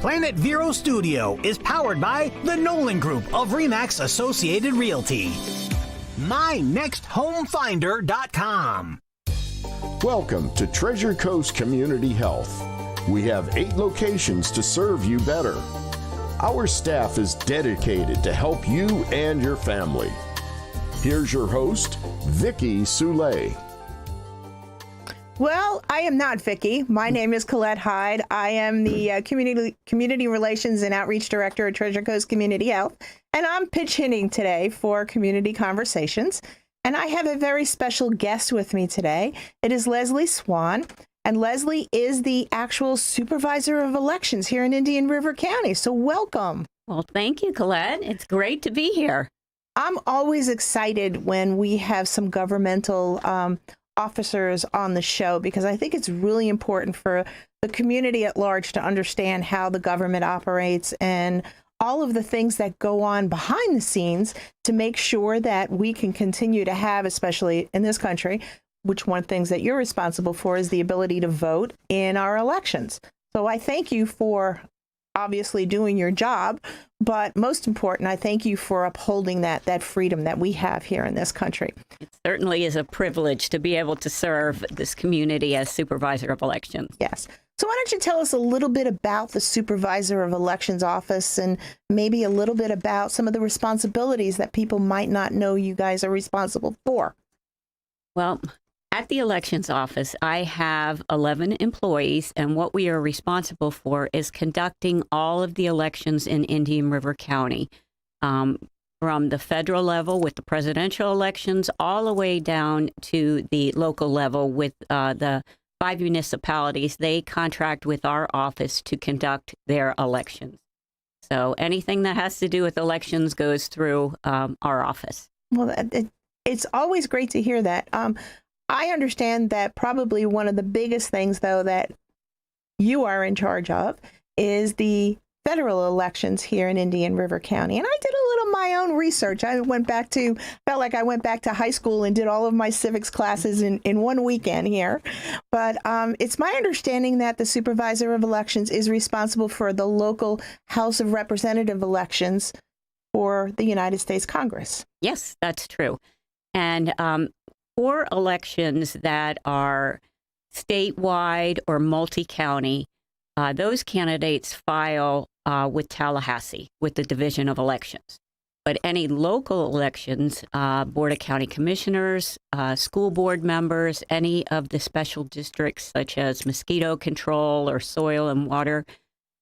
Planet Vero Studio is powered by the Nolan Group of RE/MAX Associated Realty. MyNextHomeFinder.com. Welcome to Treasure Coast Community Health. We have 8 locations to serve you better. Our staff is dedicated to help you and your family. Here's your host, Vicki Soule. Well, I am not Vicki. My name is Colette Hyde. I am the Community Relations and Outreach Director at Treasure Coast Community Health, and I'm pitch hitting today for Community Conversations. And I have a very special guest with me today. It is Leslie Swan, and Leslie is the actual supervisor of elections here in Indian River County. So welcome. Well, thank you, Colette. It's great to be here. I'm always excited when we have some governmental officers on the show, because I think it's really important for the community at large to understand how the government operates and all of the things that go on behind the scenes to make sure that we can continue to have, especially in this country, which one of the things that you're responsible for is the ability to vote in our elections. So I thank you for obviously doing your job, but most important, I thank you for upholding that freedom that we have here in this country. It certainly is a privilege to be able to serve this community as supervisor of elections. Yes. So why don't you tell us a little bit about the Supervisor of Elections office and maybe a little bit about some of the responsibilities that people might not know you guys are responsible for? Well, at the elections office, I have 11 employees, and what we are responsible for is conducting all of the elections in Indian River County, from the federal level with the presidential elections all the way down to the local level with the 5 municipalities. They contract with our office to conduct their elections. So anything that has to do with elections goes through our office. Well, it's always great to hear that. I understand that probably one of the biggest things, though, that you are in charge of is the federal elections here in Indian River County. And I did a little my own research. I felt like I went back to high school and did all of my civics classes in one weekend here. But it's my understanding that the Supervisor of Elections is responsible for the local House of Representative elections for the United States Congress. Yes, that's true. And for elections that are statewide or multi-county, those candidates file with Tallahassee, with the Division of Elections. But any local elections, Board of County Commissioners, school board members, any of the special districts such as mosquito control or soil and water,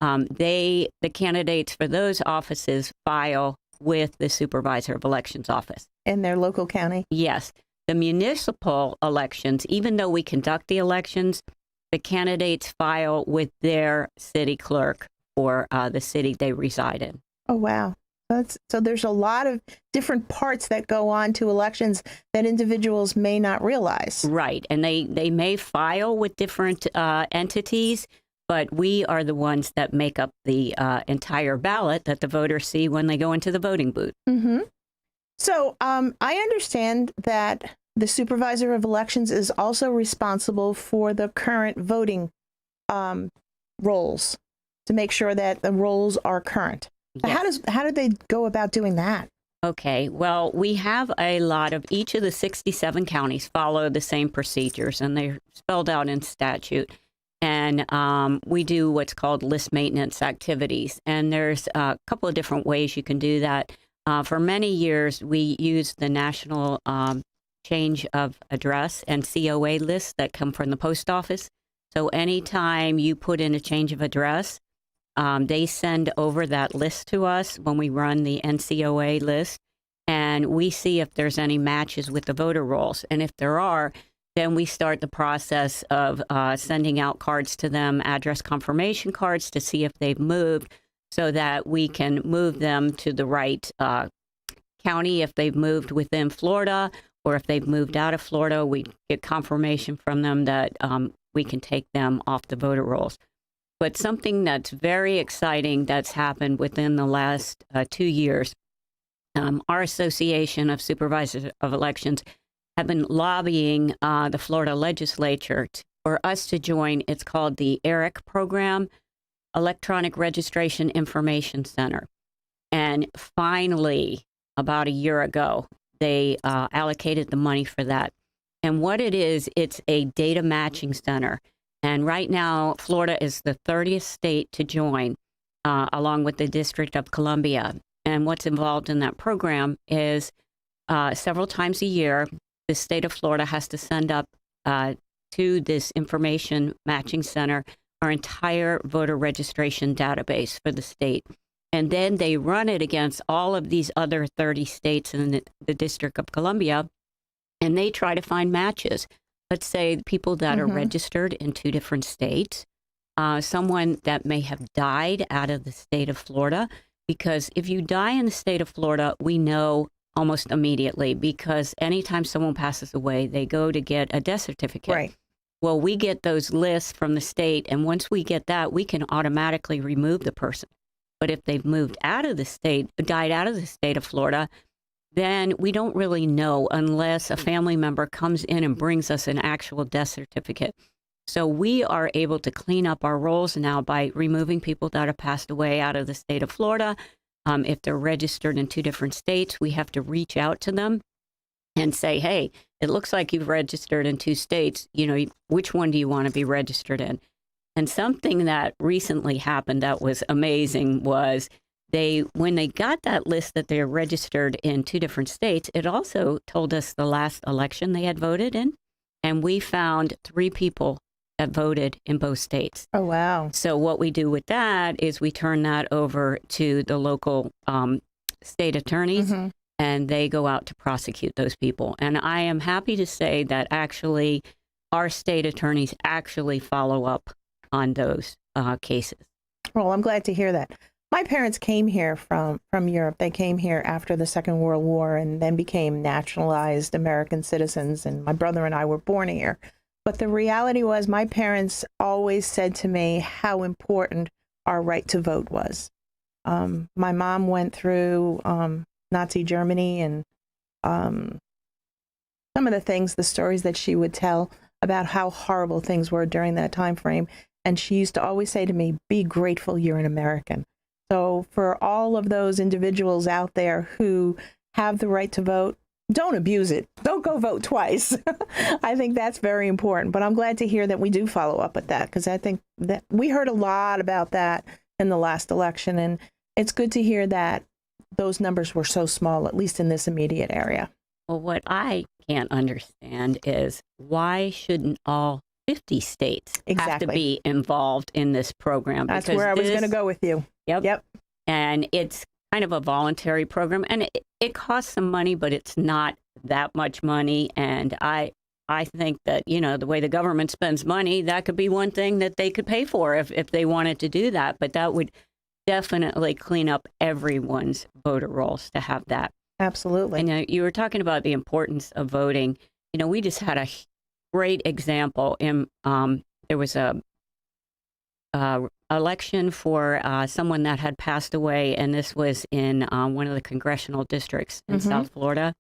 the candidates for those offices file with the Supervisor of Elections office. In their local county? Yes. The municipal elections, even though we conduct the elections, the candidates file with their city clerk for the city they reside in. Oh, wow. So there's a lot of different parts that go on to elections that individuals may not realize. Right. And they may file with different entities, but we are the ones that make up the entire ballot that the voters see when they go into the voting booth. Mm-hmm. So I understand that the Supervisor of Elections is also responsible for the current voting rolls to make sure that the rolls are current. Yes. How do they go about doing that? Okay, well, we have a lot of each of the 67 counties follow the same procedures, and they're spelled out in statute. And we do what's called list maintenance activities. And there's a couple of different ways you can do that. For many years, we used the national change of address and COA lists that come from the post office. So anytime you put in a change of address, they send over that list to us when we run the NCOA list, and we see if there's any matches with the voter rolls. And if there are, then we start the process of sending out cards to them, address confirmation cards, to see if they've moved, so that we can move them to the right county if they've moved within Florida, or if they've moved out of Florida, we get confirmation from them that we can take them off the voter rolls. But something that's very exciting that's happened within the last 2 years, our Association of Supervisors of Elections have been lobbying the Florida legislature for us to join. It's called the ERIC program, Electronic Registration Information Center. And finally, about a year ago, they allocated the money for that. And what it is, it's a data matching center. And right now, Florida is the 30th state to join, along with the District of Columbia. And what's involved in that program is several times a year, the state of Florida has to send up to this information matching center our entire voter registration database for the state. And then they run it against all of these other 30 states in the District of Columbia, and they try to find matches. Let's say people that are registered in 2 different states, someone that may have died out of the state of Florida, because if you die in the state of Florida, we know almost immediately, because anytime someone passes away, they go to get a death certificate. Right. Well, we get those lists from the state, and once we get that, we can automatically remove the person. But if they've moved out of the state, died out of the state of Florida, then we don't really know unless a family member comes in and brings us an actual death certificate. So we are able to clean up our rolls now by removing people that have passed away out of the state of Florida. If they're registered in 2 different states, we have to reach out to them and say, hey, it looks like you've registered in 2 states. You know, which one do you want to be registered in? And something that recently happened that was amazing was when they got that list that they're registered in 2 different states, it also told us the last election they had voted in. And we found 3 people that voted in both states. Oh, wow. So what we do with that is we turn that over to the local state attorneys, and they go out to prosecute those people. And I am happy to say that actually our state attorneys actually follow up on those cases. Well, I'm glad to hear that. My parents came here from Europe. They came here after the Second World War and then became naturalized American citizens. And my brother and I were born here. But the reality was my parents always said to me how important our right to vote was. My mom went through Nazi Germany, and some of the things, the stories that she would tell about how horrible things were during that time frame. And she used to always say to me, be grateful you're an American. So for all of those individuals out there who have the right to vote, don't abuse it. Don't go vote twice. I think that's very important. But I'm glad to hear that we do follow up with that, because I think that we heard a lot about that in the last election. And it's good to hear that those numbers were so small, at least in this immediate area. Well, what I can't understand is why shouldn't all 50 states have to be involved in this program? That's where I was going to go with you. Yep. And it's kind of a voluntary program, and it costs some money, but it's not that much money. And I think that, you know, the way the government spends money, that could be one thing that they could pay for if they wanted to do that. But that would definitely clean up everyone's voter rolls to have that. Absolutely. And you were talking about the importance of voting. You know, we just had a great example. There was a election for someone that had passed away, and this was in one of the congressional districts in South Florida.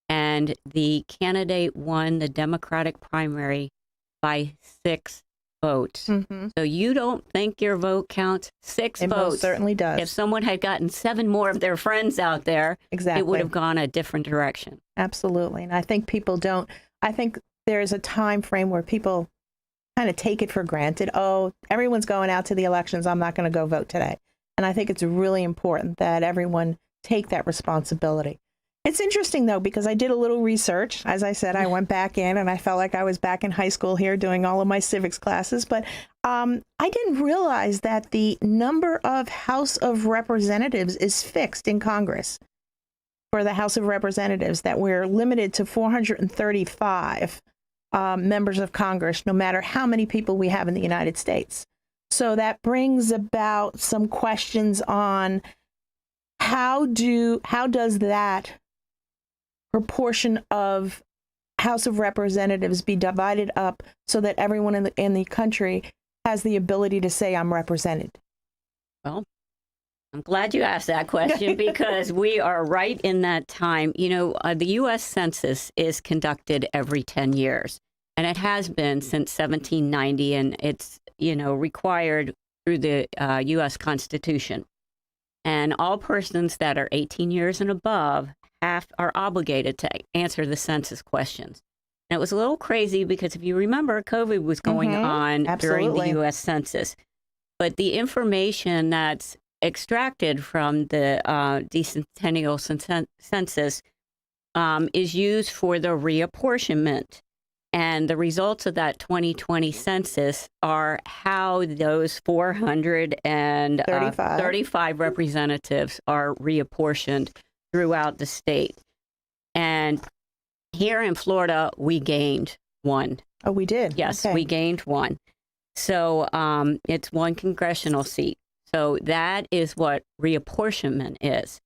And the candidate won the Democratic primary by 6 votes. So you don't think your vote counts? 6 it votes. Most certainly does. If someone had gotten 7 more of their friends out there, exactly, it would have gone a different direction. Absolutely. And I think people don't. I think there's a time frame where people kind of take it for granted. Oh, everyone's going out to the elections. I'm not going to go vote today. And I think it's really important that everyone take that responsibility. It's interesting, though, because I did a little research. As I said, I went back in and I felt like I was back in high school here doing all of my civics classes. But I didn't realize that the number of House of Representatives is fixed in Congress for the House of Representatives, that we're limited to 435 members of Congress, no matter how many people we have in the United States. So that brings about some questions on how does that proportion of House of Representatives be divided up so that everyone in the country has the ability to say, I'm represented? Well, I'm glad you asked that question, because we are right in that time. You know, the U.S. Census is conducted every 10 years, and it has been since 1790, and it's, you know, required through the U.S. Constitution. And all persons that are 18 years and above are obligated to answer the census questions. And it was a little crazy because if you remember, COVID was going on during the U.S. Census. But the information that's extracted from the decennial census is used for the reapportionment. And the results of that 2020 census are how those 435 representatives are reapportioned throughout the state. And here in Florida, we gained one. Oh, we did? Yes, okay. We gained one. So it's one congressional seat. So that is what reapportionment is.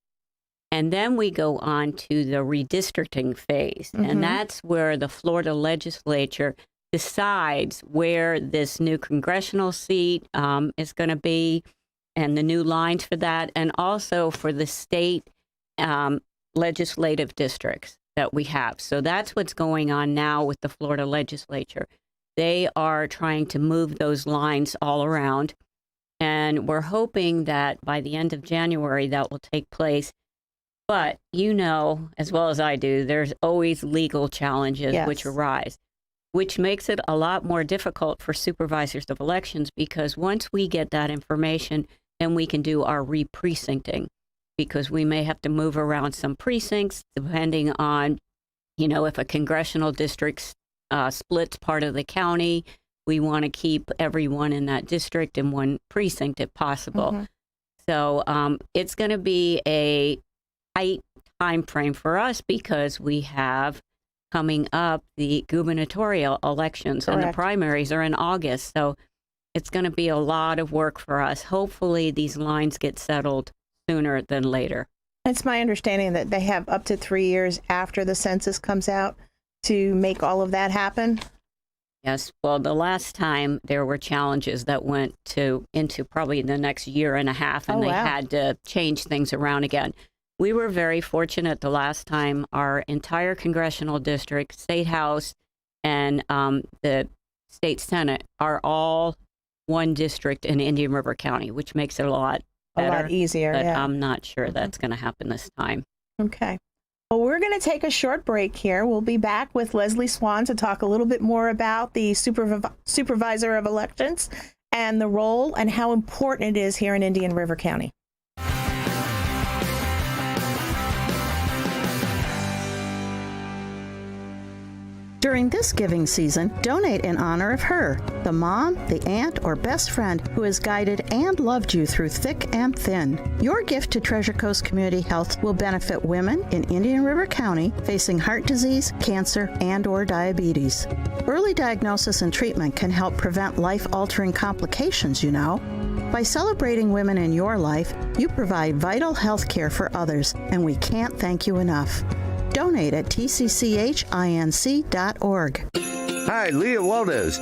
And then we go on to the redistricting phase. And that's where the Florida legislature decides where this new congressional seat is going to be and the new lines for that, and also for the state legislative districts that we have. So that's what's going on now with the Florida legislature. They are trying to move those lines all around. And we're hoping that by the end of January that will take place. But you know, as well as I do, there's always legal challenges which arise, which makes it a lot more difficult for supervisors of elections, because once we get that information, then we can do our re-precincting, because we may have to move around some precincts depending on, you know, if a congressional district splits part of the county, we want to keep everyone in that district in one precinct if possible. So it's going to be a tight time frame for us because we have coming up the gubernatorial elections. Correct. And the primaries are in August. So it's going to be a lot of work for us. Hopefully these lines get settled sooner than later. It's my understanding that they have up to 3 years after the census comes out to make all of that happen. Yes. Well, the last time there were challenges that went into probably the next year and a half, and they had to change things around again. We were very fortunate the last time. Our entire congressional district, state house, and the state senate are all one district in Indian River County, which makes it a lot better. A lot easier, but I'm not sure that's going to happen this time. Okay. Well, we're going to take a short break here. We'll be back with Leslie Swan to talk a little bit more about the supervisor of elections and the role and how important it is here in Indian River County. During this giving season, donate in honor of her, the mom, the aunt, or best friend who has guided and loved you through thick and thin. Your gift to Treasure Coast Community Health will benefit women in Indian River County facing heart disease, cancer, and/or diabetes. Early diagnosis and treatment can help prevent life-altering complications, you know. By celebrating women in your life, you provide vital health care for others, and we can't thank you enough. Donate at tcchinc.org. Hi, Leah Waldes.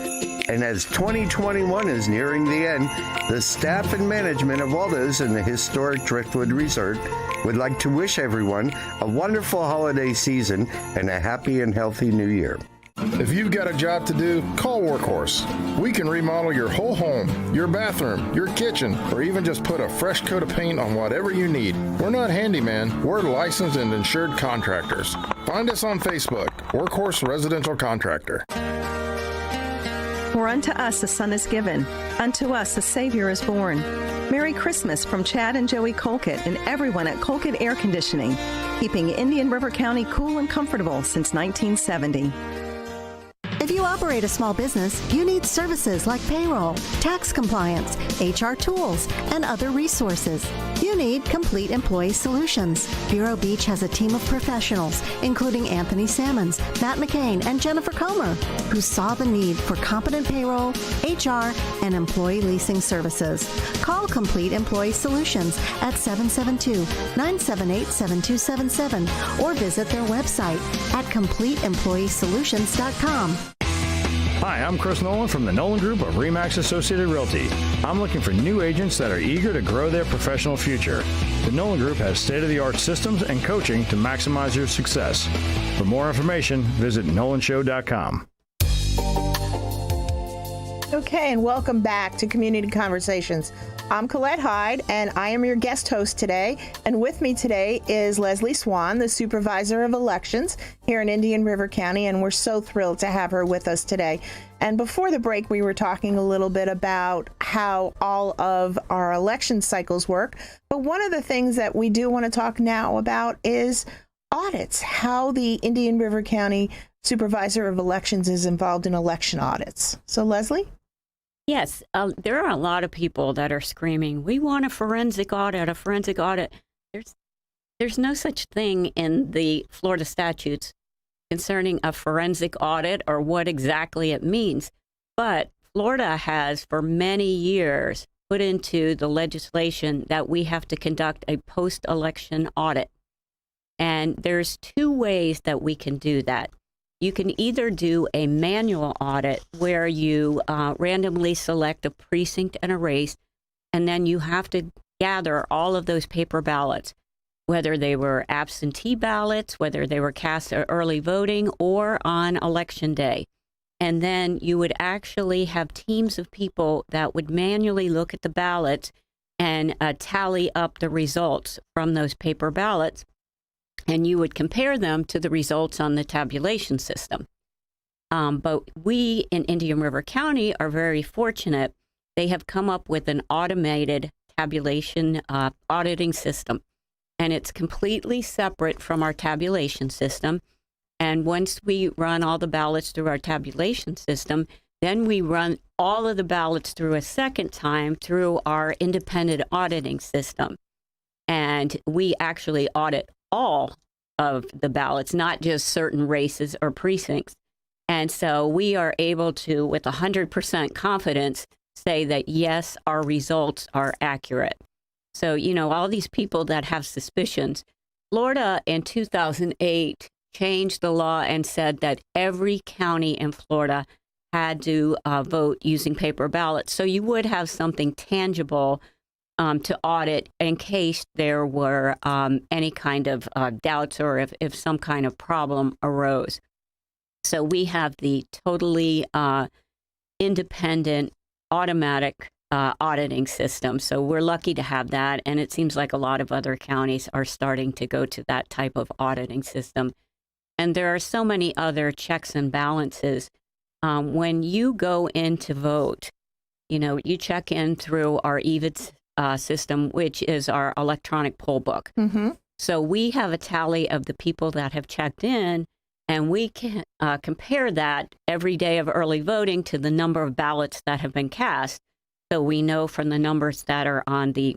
And as 2021 is nearing the end, the staff and management of Waldes and the historic Driftwood Resort would like to wish everyone a wonderful holiday season and a happy and healthy new year. If you've got a job to do, call Workhorse. We can remodel your whole home, your bathroom, your kitchen, or even just put a fresh coat of paint on whatever you need. We're not handyman, we're licensed and insured contractors. Find us on Facebook, Workhorse Residential Contractor. For unto us a son is given, unto us a Savior is born. Merry Christmas from Chad and Joey Colquitt and everyone at Colquitt Air Conditioning, keeping Indian River County cool and comfortable since 1970. If you operate a small business, you need services like payroll, tax compliance, HR tools, and other resources. You need Complete Employee Solutions. Vero Beach has a team of professionals, including Anthony Sammons, Matt McCain, and Jennifer Comer, who saw the need for competent payroll, HR, and employee leasing services. Call Complete Employee Solutions at 772-978-7277 or visit their website at CompleteEmployeeSolutions.com. Hi, I'm Chris Nolan from the Nolan Group of RE/MAX Associated Realty. I'm looking for new agents that are eager to grow their professional future. The Nolan Group has state-of-the-art systems and coaching to maximize your success. For more information, visit nolanshow.com. Okay, and welcome back to Community Conversations. I'm Colette Hyde, and I am your guest host today. And with me today is Leslie Swan, the Supervisor of Elections here in Indian River County, and we're so thrilled to have her with us today. And before the break, we were talking a little bit about how all of our election cycles work. But one of the things that we do want to talk now about is audits, how the Indian River County Supervisor of Elections is involved in election audits. So, Leslie? Yes, there are a lot of people that are screaming, we want a forensic audit, a forensic audit. There's no such thing in the Florida statutes concerning a forensic audit or what exactly it means. But Florida has for many years put into the legislation that we have to conduct a post-election audit. And there's two ways that we can do that. You can either do a manual audit where you randomly select a precinct and a race, and then you have to gather all of those paper ballots, whether they were absentee ballots, whether they were cast early voting or on election day. And then you would actually have teams of people that would manually look at the ballots and tally up the results from those paper ballots. And you would compare them to the results on the tabulation system. But we in Indian River County are very fortunate. They have come up with an automated tabulation auditing system. And it's completely separate from our tabulation system. And once we run all the ballots through our tabulation system, then we run all of the ballots through a second time through our independent auditing system. And we actually audit all of the ballots, not just certain races or precincts. And so we are able to, with 100% confidence, say that, yes, our results are accurate. So, you know, all these people that have suspicions, Florida in 2008 changed the law and said that every county in Florida had to vote using paper ballots. So you would have something tangible to audit in case there were any kind of doubts or if some kind of problem arose. So we have the totally independent, automatic auditing system. So we're lucky to have that. And it seems like a lot of other counties are starting to go to that type of auditing system. And there are so many other checks and balances. When you go in to vote, you know, you check in through our EVIDS system, which is our electronic poll book. Mm-hmm. So we have a tally of the people that have checked in, and we can compare that every day of early voting to the number of ballots that have been cast. So we know from the numbers that are on the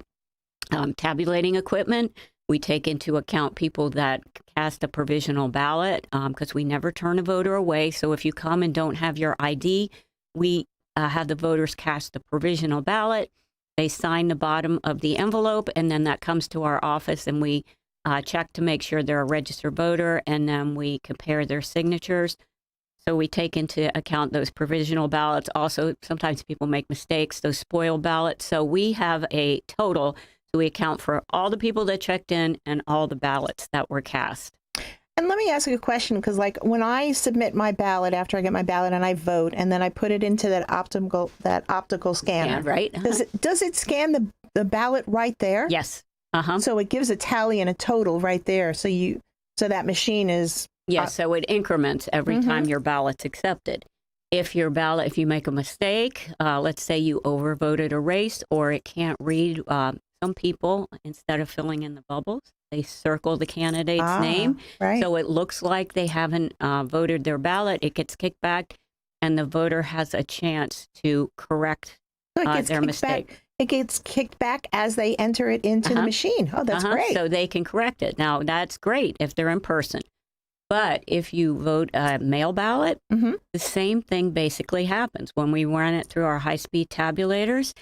tabulating equipment, we take into account people that cast a provisional ballot because we never turn a voter away. So if you come and don't have your ID, we have the voters cast the provisional ballot. They sign the bottom of the envelope, and then that comes to our office, and we check to make sure they're a registered voter, and then we compare their signatures. So we take into account those provisional ballots. Also, sometimes people make mistakes, those spoiled ballots. So we have a total. So we account for all the people that checked in and all the ballots that were cast. And let me ask you a question, because like when I submit my ballot after I get my ballot and I vote, and then I put it into that optical scanner, Yeah, right? Does it scan the ballot right there? Yes. So it gives a tally and a total right there. So that machine is so it increments every time your ballot's accepted. If you make a mistake, let's say you overvoted a race or it can't read, some people, instead of filling in the bubbles, they circle the candidate's name. Right. So it looks like they haven't voted their ballot. It gets kicked back, and the voter has a chance to correct their mistake. It gets kicked back as they enter it into the machine. Oh, that's great. So they can correct it. Now, that's great if they're in person. But if you vote a mail ballot, the same thing basically happens. When we run it through our high-speed tabulators,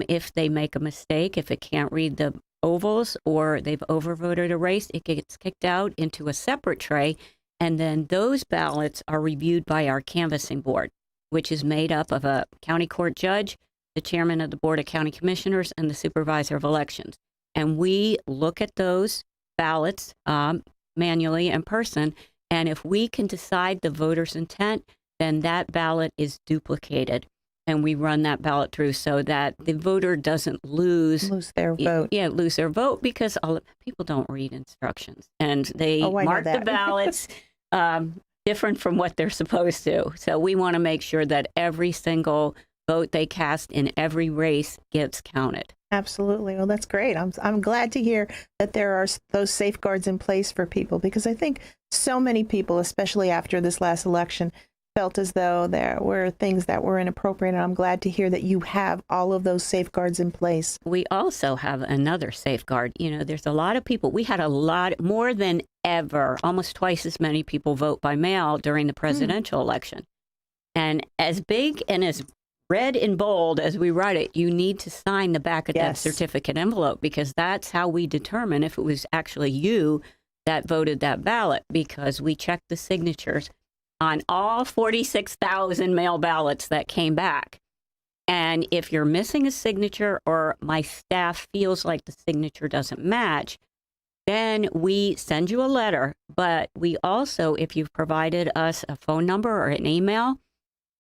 if they make a mistake, if it can't read the ovals or they've overvoted a race, it gets kicked out into a separate tray. And then those ballots are reviewed by our canvassing board, which is made up of a county court judge, the chairman of the Board of County Commissioners, and the supervisor of elections. And we look at those ballots manually in person. And if we can decide the voter's intent, then that ballot is duplicated. and we run that ballot through so that the voter doesn't lose their vote. Yeah, lose their vote, because people don't read instructions, and they mark the ballots different from what they're supposed to. So we want to make sure that every single vote they cast in every race gets counted. Absolutely. Well, that's great. I'm glad to hear that there are those safeguards in place for people, because I think so many people, especially after this last election, felt as though there were things that were inappropriate. And I'm glad to hear that you have all of those safeguards in place. We also have another safeguard. You know, there's a lot of people. We had a lot, more than ever, almost twice as many people vote by mail during the presidential election. And as big and as red and bold as we write it, you need to sign the back of that certificate envelope, because that's how we determine if it was actually you that voted that ballot, because we check the signatures on all 46,000 mail ballots that came back. And if you're missing a signature, or my staff feels like the signature doesn't match, then we send you a letter. But we also, if you've provided us a phone number or an email,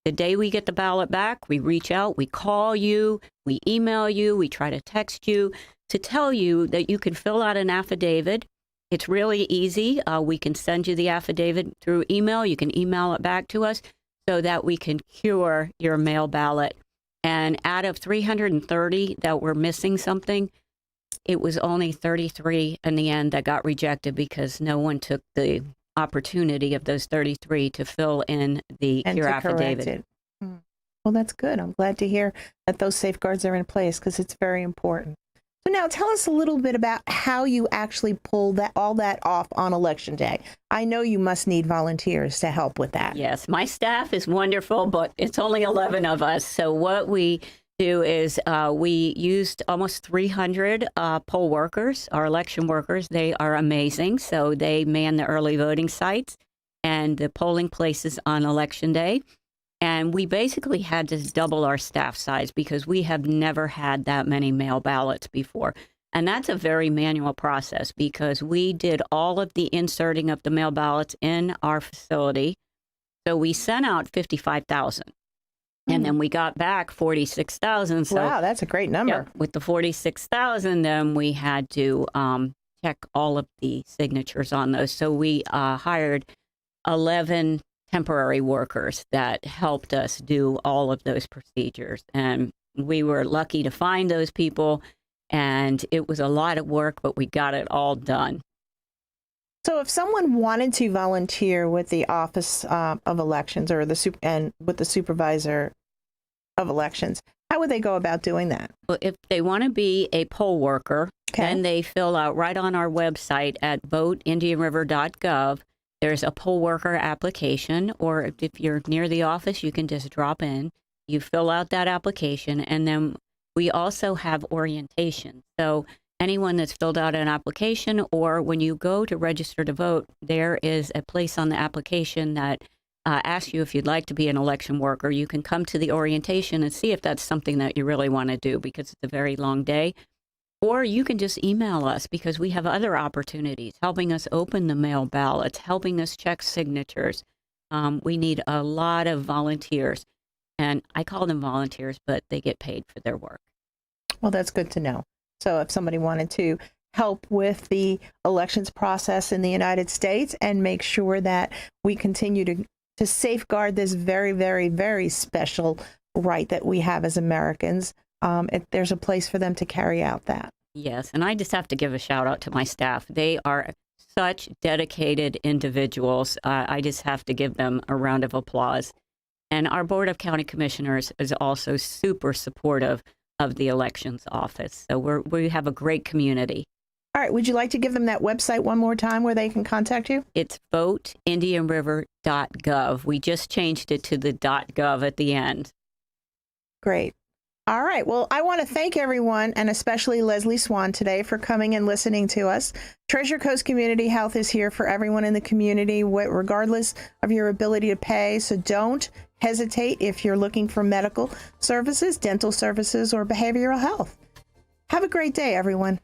the day we get the ballot back, we reach out, we call you, we email you, we try to text you to tell you that you can fill out an affidavit. It's really easy. We can send you the affidavit through email. You can email it back to us so that we can cure your mail ballot. And out of 330 that were missing something, it was only 33 in the end that got rejected, because no one took the opportunity of those 33 to fill in the cure affidavit. Well, that's good. I'm glad to hear that those safeguards are in place, because it's very important. So now tell us a little bit about how you actually pull all that off on Election Day. I know you must need volunteers to help with that. Yes, my staff is wonderful, but it's only 11 of us. So what we do is we used almost 300 poll workers, our election workers. They are amazing. So they man the early voting sites and the polling places on Election Day. And we basically had to double our staff size, because we have never had that many mail ballots before. And that's a very manual process, because we did all of the inserting of the mail ballots in our facility. So we sent out 55,000. And then we got back 46,000. So, wow, that's a great number. Yeah, with the 46,000, then we had to check all of the signatures on those. So we hired 11 temporary workers that helped us do all of those procedures. And we were lucky to find those people. And it was a lot of work, but we got it all done. So if someone wanted to volunteer with the Office of Elections, or with the Supervisor of Elections, how would they go about doing that? Well, if they want to be a poll worker, then they fill out right on our website at voteindianriver.gov. There's a poll worker application, or if you're near the office, you can just drop in. You fill out that application, and then we also have orientation. So anyone that's filled out an application, or when you go to register to vote, there is a place on the application that asks you if you'd like to be an election worker. You can come to the orientation and see if that's something that you really want to do, because it's a very long day. Or you can just email us, because we have other opportunities, helping us open the mail ballots, helping us check signatures. We need a lot of volunteers. And I call them volunteers, but they get paid for their work. Well, that's good to know. So if somebody wanted to help with the elections process in the United States and make sure that we continue to safeguard this very, very, very special right that we have as Americans, there's a place for them to carry out that. Yes, and I just have to give a shout out to my staff. They are such dedicated individuals. I just have to give them a round of applause. And our Board of County Commissioners is also super supportive of the elections office. So we have a great community. All right. Would you like to give them that website one more time where they can contact you? It's voteindianriver.gov. We just changed it to the .gov at the end. Great. All right. Well, I want to thank everyone, and especially Leslie Swan today, for coming and listening to us. Treasure Coast Community Health is here for everyone in the community, regardless of your ability to pay. So don't hesitate if you're looking for medical services, dental services, or behavioral health. Have a great day, everyone.